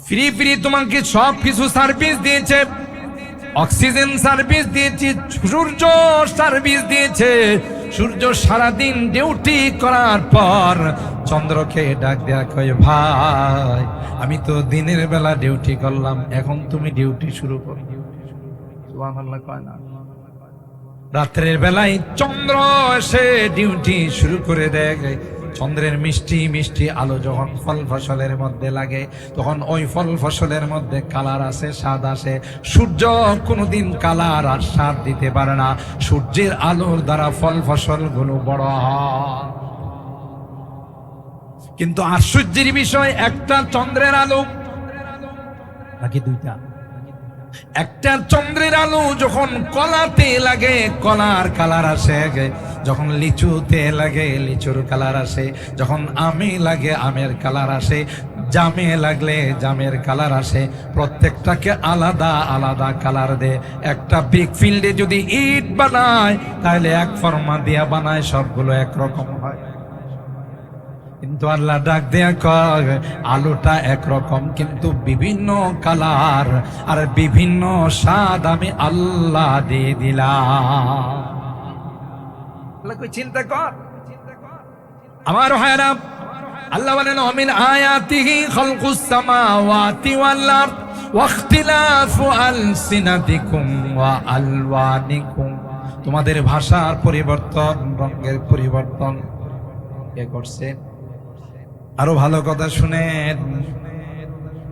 Free free তোমাকে সব কিছু সার্ভিস দিয়েছে, অক্সিজেন সার্ভিস দিয়েছে, সূর্য সার্ভিস দিয়েছে। সূর্য সারাদিন ডিউটি করার পর চন্দ্রকে ডাক দেয়া কয়, ভাই আমি তো দিনের বেলা ডিউটি করলাম, এখন তুমি ডিউটি শুরু করো। সুবহানাল্লাহ কয় না? রাত্রের বেলায় চন্দ্র এসে ডিউটি শুরু করে দেয়। চন্দ্রের মিষ্টি মিষ্টি আলো যখন ফল ফসলের মধ্যে লাগে, তখন ওই ফল ফসলের মধ্যে কালার আসে, স্বাদ আসে। সূর্য কোনোদিন কালার আর স্বাদ দিতে পারে না, সূর্যের আলোর দ্বারা ফল ফসলগুলো বড় হয়। কিন্তু আশ্চর্যের বিষয়, একটা চন্দ্রের আলো নাকি দুইটা, একটা চন্দ্রের আলো যখন কলাতে লাগে কলার কালার আসে, যখন লিচুতে লাগে লিচুর কালার আসে, যখন আমে লাগে আমের কালার আসে, জামে লাগলে জামের কালার আসে। প্রত্যেকটাকে আলাদা আলাদা কালার দেয়। একটা বিগ ফিল্ডে যদি ইট বানায় তাহলে এক ফর্মা দিয়া বানায়, সবগুলো একরকম হয়। কিন্তু আল্লাহ ডাক দেয়া কয়, আলোটা একরকম কিন্তু বিভিন্ন কালার আর বিভিন্ন স্বাদ আমি আল্লাহ দিয়ে দিলাম। চিন্তা কর আমার ভাইরা, আল্লাহ বলেন, মিন আয়াতিহি খালকুস সামাওয়াতি ওয়াল আরদ ওয়া ইখতিলাফু আলসিনাতিকুম ওয়া আলওয়ানিকুম। তোমাদের ভাষার পরিবর্তন, রঙের পরিবর্তন কে করছে? আরো ভালো কথা শুনেন,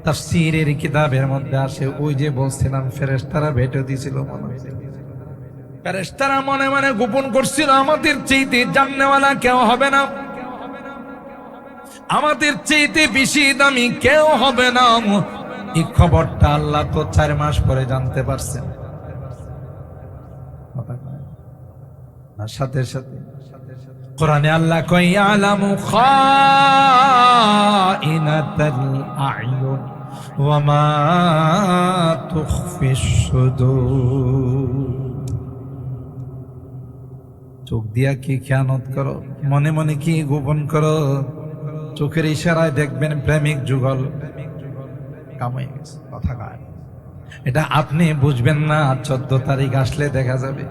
তাফসীরের কিতাবের মধ্যে আসে, ওই যে বলছিলাম ফেরেশতারা ভেটো দিছিল, ফেরেশতারা মনে মনে গোপন করছিল, আমাদের চাইতে জাননেওয়ালা কেউ হবে না, আমাদের চাইতে বেশি দামি কেউ হবে না। এই খবরটা আল্লাহ তো 4 মাস পরে জানতে পারছেন। সাথে সাথে কোরআনে আল্লাহ কয়, ইয়ালামু খাইনাতাল আ'য়ুন ওয়া মা তুখফিস সুদূর। চোখ দিয়া কি খেয়ানত করো, মনে মনে কি গোপন করো, চোখের ইশারায় দেখবেন প্রেমিক যুগল কামাই গেছে। কথা কয় এটা আপনি বুঝবেন না, 14 তারিখ আসলে দেখা যাবে।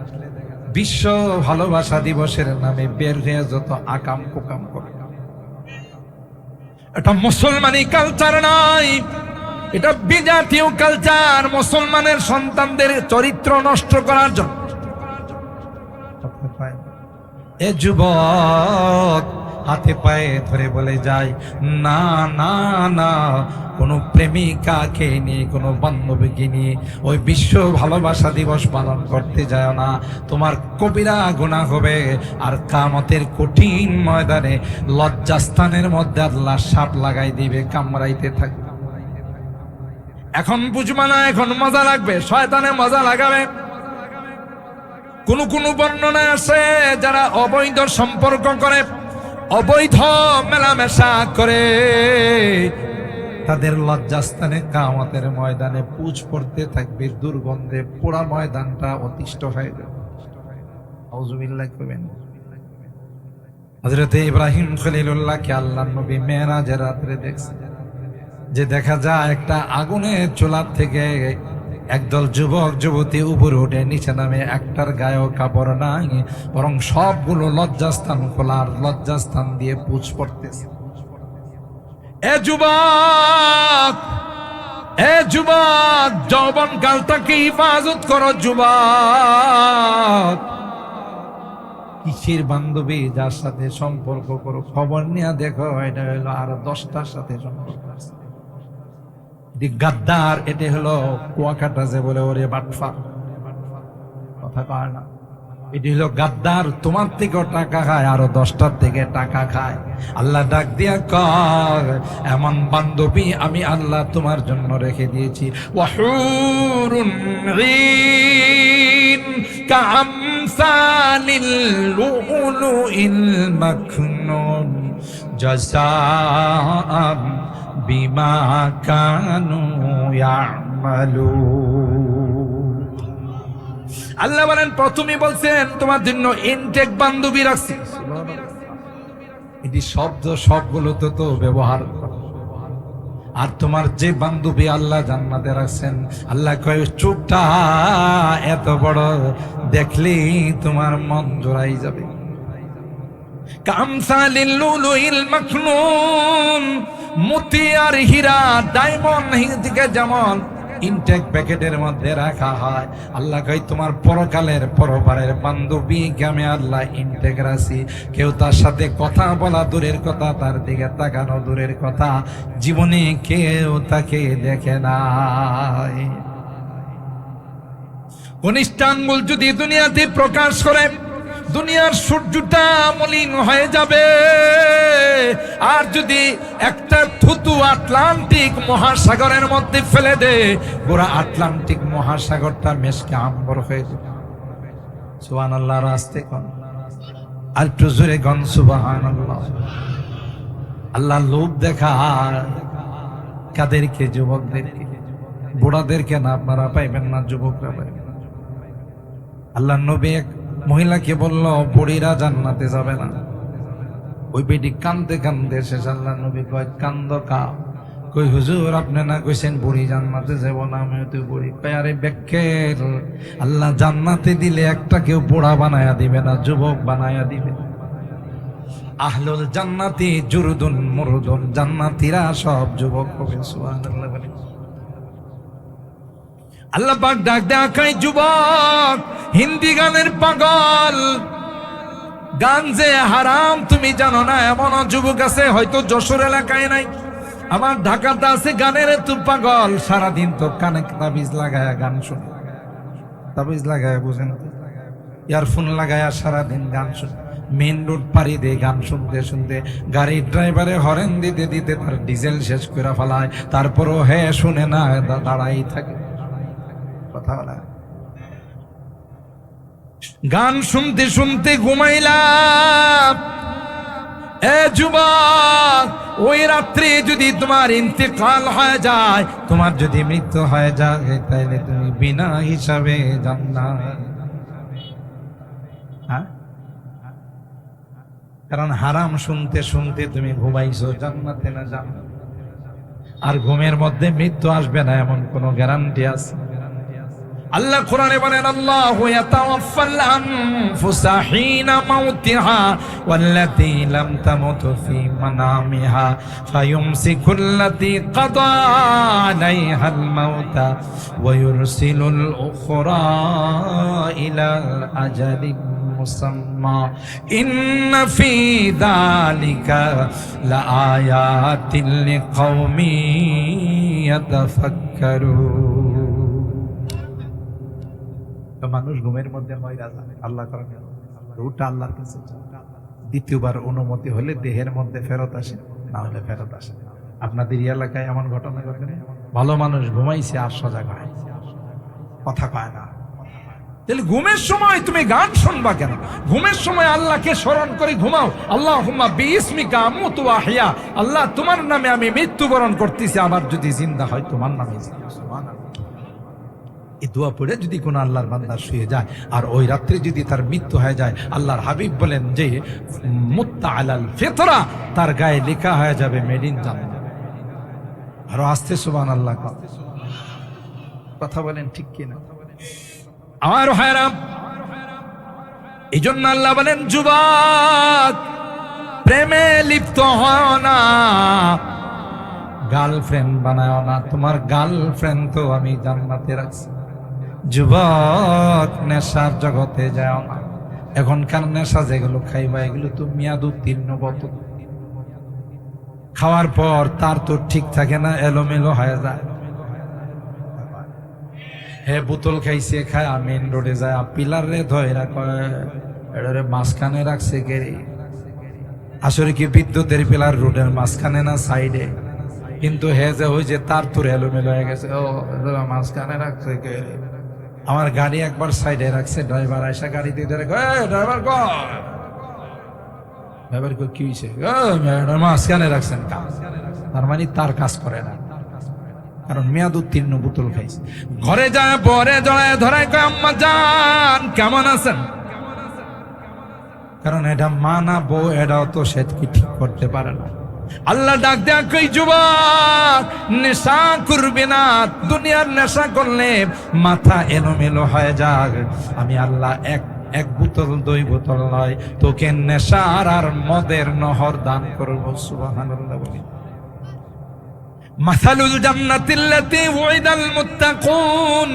বিশ্ব ভালোবাসা দিবসের নামে বের হয়ে যত আকাম কুকাম করে, এটা মুসলমানি কালচার নাই, এটা বিজাতীয় কালচার, মুসলমানের সন্তানদের চরিত্র নষ্ট করার জন্য। এ যুবক হাতে পায়ে ধরে বলে যায়, না না না, কোনো প্রেমিকাকে নিয়ে, কোনো বান্ধবীকে নিয়ে ওই বিশ্ব ভালোবাসা দিবস পালন করতে যায় না, তোমার কবিরা গুনাহ হবে। আর কিয়ামতের কঠিন ময়দানে লজ্জাস্থানের মধ্যে আল্লাহ সাপ লাগাই দিবে, কামড়াইতে থাকবে। এখন বুঝবা না, এখন মজা লাগবে, শয়তানে মজা লাগাবে। কোন কোন বর্ণনায় আছে, যারা অবৈধ সম্পর্ক করে, অবৈধ মেলামেশা করে, তাদের লজ্জাস্থানে কিয়ামতের ময়দানে পুঁজ পড়তে থাকবে, দুর্গন্ধে পোড়া ময়দানটা অতিষ্ঠ হয়ে যাবে। আউযুবিল্লাহ কইবেন। হযরত ইব্রাহিম খলিলুল্লাহকে আল্লাহর নবী মেরাজের রাতে দেখছে, যে দেখা যায় একটা আগুনের চুলা থেকে একদল যুবক যুবতী উপরে উঠে নিচে নামে, একটার গায়েও কাপড় নাই, বরং সবগুলো লজ্জাস্থান খোলার, লজ্জাস্থান দিয়ে পুঁজ পড়তেছে। এ যুবক, এ যুবক, যৌবন কালটাকে হিফাজত করো যুবক। কিসের বান্ধবী, যার সাথে সম্পর্ক করো, খবর নিয়ে দেখো, এটা হলো আর 10টার সাথে সম্পর্ক আছে। গাদ্দার, এটা হলো কুয়াকাটা যে বলে, ওরে বাটফা, কথা কয় না, এটি হলো গাদ্দার, তোমার থেকেও টাকা খায়, আরো 10টার থেকে টাকা খায়। আল্লাহ ডাক দিয়া কয়, এমন বান্ধবী আমি আল্লাহ তোমার জন্য রেখে দিয়েছি। ওয়াহুরুন ঈন কামসালিল লুলুইল মাকনুন জাযাআম বিমা কানু ইয়ামালুন। আল্লাহ বলেন, প্রথমে বলছেন তোমার জন্য ইনটেক বান্ধবী রাখছি। এটি শব্দ সবগুলোতে তো ব্যবহার, আর তোমার যে বান্ধবী আল্লাহ জান্নাতে রাখছেন, আল্লাহ কয় চোখটা এত বড়, দেখলেই তোমার মন জোড়াই যাবে। কামসালিল লুলুইল মাকনুন, মতি আর হীরা ডায়মন্ড থেকে যেমন ইনটেক প্যাকেটের মধ্যে রাখা হয়, আল্লাহ কয় তোমার পরকালের পরপারের বান্ধবী আমি আল্লাহ ইনটেক রাখি। কেউ তার সাথে কথা বলা দূরের কথা, তার দিকে তাকানো দূরের কথা, জীবনে কেউ তাকে দেখে নাই। কনিষ্ঠ আঙ্গুল যদি দুনিয়াতে প্রকাশ করে, দুনিয়ার সূর্যটা মলিন হয়ে যাবে। আর যদি একটা থুতু আটলান্টিক মহাসাগরের মধ্যে ফেলে দে, পুরো আটলান্টিক মহাসাগরটা মেশকে আম্বর হয়ে যাবে। সুবহানাল্লাহ, রাস্তে কোন আর একটু জোরে গন সুবহানাল্লাহ। আল্লাহ লোভ দেখা কাদেরকে? যুবকদেরকে, বুড়াদেরকে না, আপনারা পাইবেন না, যুবকরা পাইবেন। আল্লাহ নবী এক মহিলাকে বলল বুড়িরা জান্নাতে যাবে না। ওই বেটি কান্দে কান্দে শেষ। আল্লাহ নবী কয় কান্দ কা? কই হুজুর আপনি না কইছেন বুড়ি জান্নাতে যাব না, আমিও তো বুড়ি। কয় আরে বেকের, আল্লাহ জান্নাতে দিলে একটা কেউ বুড়া বানায়া দিবে না, যুবক বানায়া দিবে। আহলুল জান্নাতি জুরুদুন মুরুদুন, জান্নাতীরা সব যুবক হবে। সুবহানাল্লাহ। আল্লাহ পাক ডাক দেখায় যুবক, হিন্দি গানের পাগল, গান যে হারাম তুমি জানো না এমন যুবক আছে, হয়তো যশোর এলাকায় নাই, আমার ঢাকাতে আছে। গানের তো পাগল, সারাদিন তো কানে তাবিজ লাগায়া গান শুনে, তাবিজ লাগায়া বুঝেন, ইয়ারফোন লাগায়া সারাদিন গান শুনে, মেন রোড পাড়ি দিয়ে গান শুনতে শুনতে গাড়ির ড্রাইভারে হরেন দিতে দিতে তার ডিজেল শেষ করে ফেলায়, তারপরও হ্যাঁ শুনে না, দাঁড়াই থাকে। কথা বলা, গান শুনতে শুনতে ঘুমাইলাম। এ যুবক, ওই রাত্রে যদি তোমার ইন্তেকাল হয়ে যায়, তোমার যদি মৃত্যু হয়ে যায়, তাহলে তুমি বিনা হিসাবে জান্নাত। কারণ হারাম শুনতে শুনতে তুমি ঘুমাইছো, জান্নাতে না জান্নাত। আর ঘুমের মধ্যে মৃত্যু আসবে না এমন কোন গ্যারান্টি আছে? আল্লাহ কোরআনে বলেন আল্লাহু ইয়াতাওয়াফাল আনফুসা হিনা মাউতিহা ওয়াল্লাতী লাম তামুত ফী মানামিহা ফায়ুমসিকুল্লাতী কাদা আলাইহাল মাউতা ওয়া ইউরসিলুল উখরা ইলা আজালিন মুসাম্মা ইন্না ফী যালিকা লাআয়াতিন লিকাওমিন ইয়াতাফাক্কারুন। মানুষ ঘুমের মধ্যে হয় রাজা, আল্লাহ করেন রুটা আল্লাহর কাছে। দ্বিতীয়বার অনুমতি হলে দেহের মধ্যে ফেরত আসে, না হলে ফেরত আসে। আপনাদের এলাকায় এমন ঘটনা ঘটে? ভালো মানুষ ঘুমাইছে আর সজাগ হয়, কথা কয় না। তাহলে ঘুমের সময় তুমি গান শুনবা কেন? ঘুমের সময় আল্লাহকে স্মরণ করে ঘুমাও। আল্লাহুম্মা বিইসমিকা আমুতু ওয়া আহইয়া, আল্লাহ তোমার নামে আমি মৃত্যুবরণ করতেছি, আবার যদি জিন্দা হয় তোমার নামে। সুবহানাল্লাহ। এই দোয়া পড়ে যদি কোন আল্লাহর বান্দা শুয়ে যায় আর ওই রাত্রে যদি তার মৃত্যু হয়ে যায়, আল্লাহর হাবিব বলেন যে মুত্তা আলাল ফিতরা, তার গায়ে লেখা হয়ে যাবে মেড ইন জান্নাত। আরো আস্তে সুবহানাল্লাহ কথা বলেন, ঠিক কিনা? আমার ভাইরা, এই জন্য আল্লাহ বলেন যুবক প্রেমে লিপ্ত হয় না, গার্লফ্রেন্ড বানায় না। তোমার গার্লফ্রেন্ড তো আমি জান্নাতে রাখছি। যুবক নেশার জগতে যাও না। এখনকার নেশা যেগুলো খাইবা এগুলো তো মেয়াদ উত্তীর্ণ বোতল, খাওয়ার পর তার তো ঠিক থাকে না, এলোমেলো হয়ে যায়। হে বোতল খাইছে, খায় মেন রোডে যায় পিলার রে ধরে কয় মাঝখানে রাখছে কে? আসলে কি বিদ্যুতের পিলার রোডের মাঝখানে না সাইডে? কিন্তু হে যে ওই যে তার তোর এলোমেলো হয়ে গেছে, ও মাঝখানে রাখছে কে? আমার গাড়ি একবার সাইডে রাখছে, ড্রাইভার আইসা গাড়ি দিয়ে ধরে ড্রাইভার ড্রাইভার কি হয়েছে? মাঝখানে রাখছেন, তার মানে তার কাজ করে না, কারণ মেয়াদ উত্তীর্ণ বোতল খাইছে। ঘরে যায় পরে জড়ায় ধরায় কয় আম্মা জান কেমন আছেন? কারণ এটা মা না বউ, এটাও তো সে কি ঠিক করতে পারে না। আল্লাহ ডাক দেয়া কই যুবক, নেশা করবে না। দুনিয়ার নেশা করলে মাথা এলোমেলো হয়ে যাক। আমি আল্লাহ এক বোতল 2 বোতল নয়, তোকে নেশার আর মদের নহর দান করব। সুবহানাল্লাহ বলি। মাসালুল জান্নাতিল্লাতী ওয়াইদাল মুত্তাকুন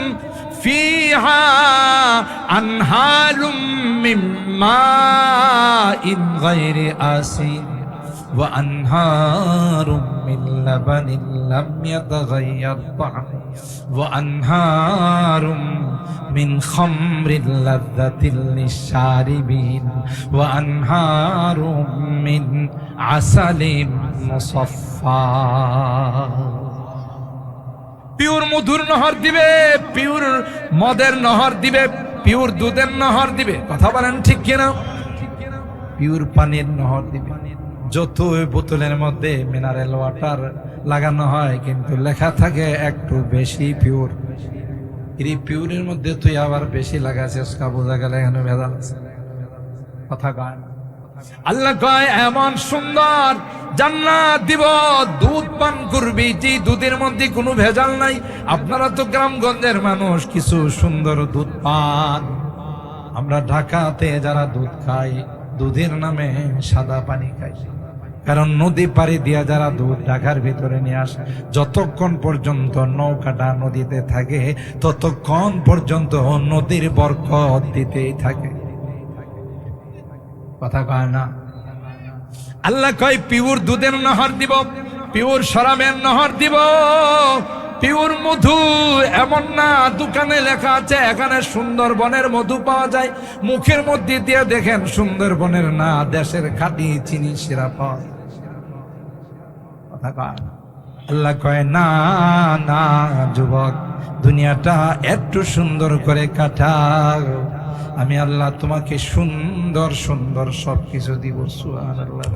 ফিহা আনহারুম মিন মাইন গায়রি আসিন ওয়া আনহারুম মিন লাবানিন লাম ইয়াতাগায়্যার তা'মুহু ওয়া আনহারুম মিন খামরিন লাযযাতিন লিশ-শারিবিন ওয়া আনহারুম মিন আসালিন মুসাফফা। পিওর মধুর নহর দিবে, পিওর মদের নহর দিবে, পিওর দুধের নহর দিবে। কথা বলেন ঠিক কিনা? পিওর পানির নহর দিবে। যত বোতলের মধ্যে মিনারেল ওয়াটার লাগানো হয়, কিন্তু লেখা থাকে একটু বেশি পিওর। এই পিওরের মধ্যে তুই আবার বেশি লাগাছিস, বোঝা গেল এখানে ভেজাল আছে। কথা কয় না। আল্লাহ কয় এমন সুন্দর জান্নাত দিব, দুধ পান করবি যে দুধের মধ্যে কোনো ভেজাল নাই। আপনারা তো গ্রামগঞ্জের মানুষ, কিছু সুন্দর দুধ পান। আমরা ঢাকাতে যারা দুধ খাই, দুধের নামে সাদা পানি খাই। কারণ নদী পাড়ি দিয়া যারা দুধ ঢাকার ভিতরে নিয়ে আসে, যতক্ষণ পর্যন্ত নৌকাটা নদীতে থাকে ততক্ষণ পর্যন্ত নদীর বরকত দিতেই থাকে। কথা কয় না। আল্লাহ কয় পিওর দুধের নহর দিব, পিওর শরাবের নহর দিব, পিওর মধু। এমন না দোকানে লেখা আছে এখানে সুন্দরবনের মধু পাওয়া যায়, মুখের মধ্যে দিয়ে দেখেন সুন্দরবনের না, দেশের খাঁটি চিনি শিরা পাওয়া যায়। কথা কয় না। আল্লাহ কয় না না যুবক, দুনিয়াটা একটু সুন্দর করে কাটাও, আমি আল্লাহ তোমাকে সুন্দর সুন্দর সবকিছু দিব। সুবহানাল্লাহ।